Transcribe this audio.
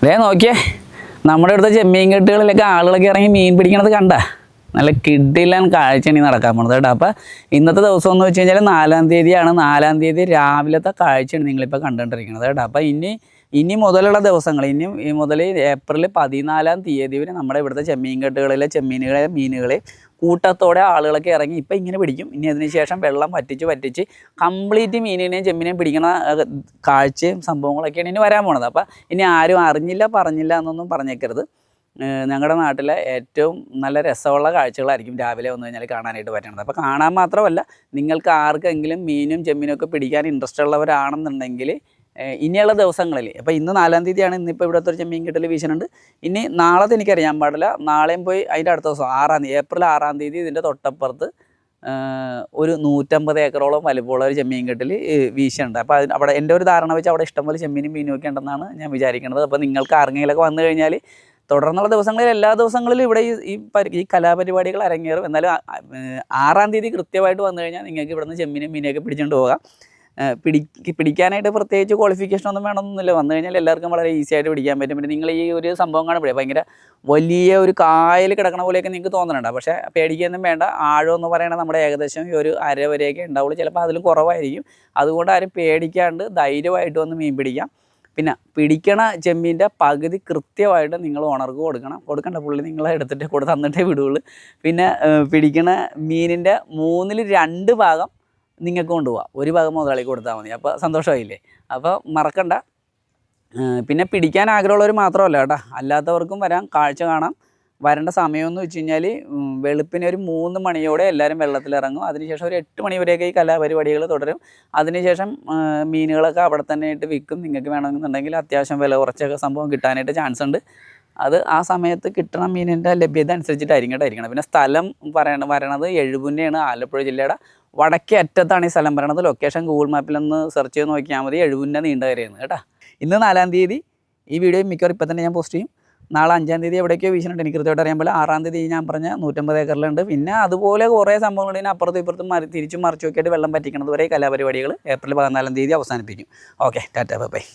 ദേ നോക്കിയേ, നമ്മുടെ ഇവിടുത്തെ ചെമ്മീൻ കെട്ടുകളിലൊക്കെ ആളുകളൊക്കെ ഇറങ്ങി മീൻ പിടിക്കണത് കണ്ട. നല്ല കിടിലൻ കാഴ്ചയാണ് ഈ നടക്കാൻ പോണത് കേട്ടോ. അപ്പോൾ ഇന്നത്തെ ദിവസം എന്ന് വെച്ച് കഴിഞ്ഞാൽ 4-ാം തീയതിയാണ്. 4-ാം തീയതി രാവിലത്തെ കാഴ്ചയാണ് നിങ്ങളിപ്പോൾ കണ്ടുകൊണ്ടിരിക്കുന്നത് കേട്ടോ. അപ്പോൾ ഇനി മുതലുള്ള ദിവസങ്ങൾ, ഈ മുതൽ ഏപ്രിൽ 14-ാം തീയതി വരെ നമ്മുടെ ഇവിടുത്തെ ചെമ്മീൻ കെട്ടുകളിലെ മീനുകളെ കൂട്ടത്തോടെ ആളുകളൊക്കെ ഇറങ്ങി ഇപ്പം ഇങ്ങനെ പിടിക്കും. ഇനി അതിനുശേഷം വെള്ളം വറ്റിച്ച് കംപ്ലീറ്റ് മീനിനെയും ചെമ്മീനെയും പിടിക്കുന്ന കാഴ്ചയും സംഭവങ്ങളൊക്കെയാണ് ഇനി വരാൻ പോണത്. അപ്പോൾ ഇനി ആരും അറിഞ്ഞില്ല പറഞ്ഞില്ല എന്നൊന്നും പറഞ്ഞേക്കരുത്. ഞങ്ങളുടെ നാട്ടിലെ ഏറ്റവും നല്ല രസമുള്ള കാഴ്ചകളായിരിക്കും രാവിലെ വന്നു കഴിഞ്ഞാൽ കാണാനായിട്ട് പറ്റണത്. അപ്പോൾ കാണാൻ മാത്രമല്ല, നിങ്ങൾക്ക് ആർക്കെങ്കിലും മീനും ചെമ്മീനും ഒക്കെ പിടിക്കാൻ ഇൻട്രസ്റ്റ് ഉള്ളവരാണെന്നുണ്ടെങ്കിൽ ഇനിയുള്ള ദിവസങ്ങളിൽ, അപ്പോൾ ഇന്ന് 4-ാം തീയതിയാണ്, ഇന്നിപ്പോൾ ഇവിടുത്തെ ഒരു ചെമ്മീൻ കിട്ടൽ വീശുന്നുണ്ട്. ഇനി നാളത്തെ എനിക്കറിയാൻ പാടില്ല, നാളെയും പോയി അതിൻ്റെ അടുത്ത ദിവസം 6-ാം തീയതി, ഏപ്രിൽ 6-ാം തീയതി ഇതിൻ്റെ തൊട്ടപ്പുറത്ത് ഒരു 150 ഏക്കറോളം വലുപ്പമുള്ള ഒരു ചെമ്മീൻ കെട്ടിൽ വീശുന്നുണ്ട്. അപ്പോൾ അവിടെ എൻ്റെ ഒരു ധാരണ വെച്ച് അവിടെ ഇഷ്ടംപോലെ ചെമ്മീനും മീനും ഒക്കെ ഉണ്ടെന്നാണ് ഞാൻ വിചാരിക്കുന്നത്. അപ്പോൾ നിങ്ങൾക്ക് ആർക്കെങ്കിലൊക്കെ വന്നു കഴിഞ്ഞാൽ തുടർന്നുള്ള ദിവസങ്ങളിൽ, എല്ലാ ദിവസങ്ങളിലും ഇവിടെ ഈ കലാപരിപാടികൾ അരങ്ങേറും. എന്നാലും 6-ാം തീയതി കൃത്യമായിട്ട് വന്നു കഴിഞ്ഞാൽ നിങ്ങൾക്ക് ഇവിടുന്ന് ചെമ്മീനും മീനൊക്കെ പിടിച്ചുകൊണ്ട് പോകാം. പിടിക്കാനായിട്ട് പ്രത്യേകിച്ച് ക്വാളിഫിക്കേഷൻ ഒന്നും വേണമെന്നൊന്നുമില്ല. വന്നു കഴിഞ്ഞാൽ എല്ലാവർക്കും വളരെ ഈസി ആയിട്ട് പിടിക്കാൻ പറ്റും. പിന്നെ നിങ്ങൾ ഈ ഒരു സംഭവം കാണുമ്പോഴേ ഭയങ്കര വലിയ ഒരു കായൽ കിടക്കണ പോലെയൊക്കെ നിങ്ങൾക്ക് തോന്നുന്നുണ്ട്. പക്ഷേ പേടിക്കൊന്നും വേണ്ട. ആഴം എന്ന് പറയുന്നത് നമ്മുടെ ഏകദേശം ഈ ഒരു അര വരെയൊക്കെ ഉണ്ടാവുള്ളൂ, ചിലപ്പോൾ അതിലും കുറവായിരിക്കും. അതുകൊണ്ട് ആരും പേടിക്കാണ്ട് ധൈര്യമായിട്ട് വന്ന് മീൻ പിടിക്കാം. പിന്നെ പിടിക്കണ ചെമ്മീൻ്റെ പകുതി കൃത്യമായിട്ട് നിങ്ങൾ ഓണർക്ക് കൊടുക്കണ്ട, പുള്ളി നിങ്ങളെ എടുത്തിട്ട് തന്നിട്ടേ വിടുകയുള്ളൂ. പിന്നെ പിടിക്കണ മീനിൻ്റെ 2/3 ഭാഗം നിങ്ങൾക്ക് കൊണ്ടുപോകാം, 1 ഭാഗം മുതലാളിക്ക് കൊടുത്താൽ മതി. അപ്പോൾ സന്തോഷമായില്ലേ? അപ്പോൾ മറക്കണ്ട. പിന്നെ പിടിക്കാൻ ആഗ്രഹമുള്ളവർ മാത്രമല്ല കേട്ടോ, അല്ലാത്തവർക്കും വരാം, കാഴ്ച കാണാം. വരേണ്ട സമയമെന്ന് വെച്ച് കഴിഞ്ഞാൽ വെളുപ്പിന് ഒരു 3 മണിയോടെ എല്ലാവരും വെള്ളത്തിലിറങ്ങും. അതിനുശേഷം ഒരു 8 മണി വരെയൊക്കെ ഈ കലാപരിപാടികൾ തുടരും. അതിനുശേഷം മീനുകളൊക്കെ അവിടെ തന്നെ ആയിട്ട് വിൽക്കും. നിങ്ങൾക്ക് വേണമെന്നുണ്ടെങ്കിൽ അത്യാവശ്യം വില കുറച്ചൊക്കെ സംഭവം കിട്ടാനായിട്ട് ചാൻസ് ഉണ്ട്. അത് ആ സമയത്ത് കിട്ടണ മീനിൻ്റെ ലഭ്യത അനുസരിച്ചിട്ടായിരിക്കണം. പിന്നെ സ്ഥലം വരണത് എഴുപുന്നയാണ്, ആലപ്പുഴ ജില്ലയുടെ വടക്കേ അറ്റത്താണ് ഈ സ്ഥലം പറയണത്. ലൊക്കേഷൻ ഗൂഗിൾ മാപ്പിലൊന്ന് സെർച്ച് ചെയ്ത് നോക്കിയാൽ മതി. എഴുപുന്ന നീണ്ടകരയാണ് കേട്ടോ. ഇന്ന് 4-ാം തീയതി ഈ വീഡിയോ മിക്കവാറും ഇപ്പം തന്നെ ഞാൻ പോസ്റ്റ് ചെയ്യും. നാളെ 5-ാം തീയതി എവിടേക്കോ വീശുന്നുണ്ട്, എനിക്ക് കൃത്യമായിട്ട് അറിയാൻ പോലെ. 6-ാം തീയതി ഞാൻ പറഞ്ഞ 150 ഏക്കറിലുണ്ട്. പിന്നെ അതുപോലെ കുറേ സംഭവങ്ങൾ ഇതിന് അപ്പുറത്തും ഇപ്പുറത്തും തിരിച്ചും മറിച്ചും ഒക്കെ ആയിട്ട് വെള്ളം പറ്റിക്കണത് വരെ കലാപരിപാടികൾ ഏപ്രിൽ 14-ാം തീയതി അവസാനിപ്പിക്കും. Okay, tata, by.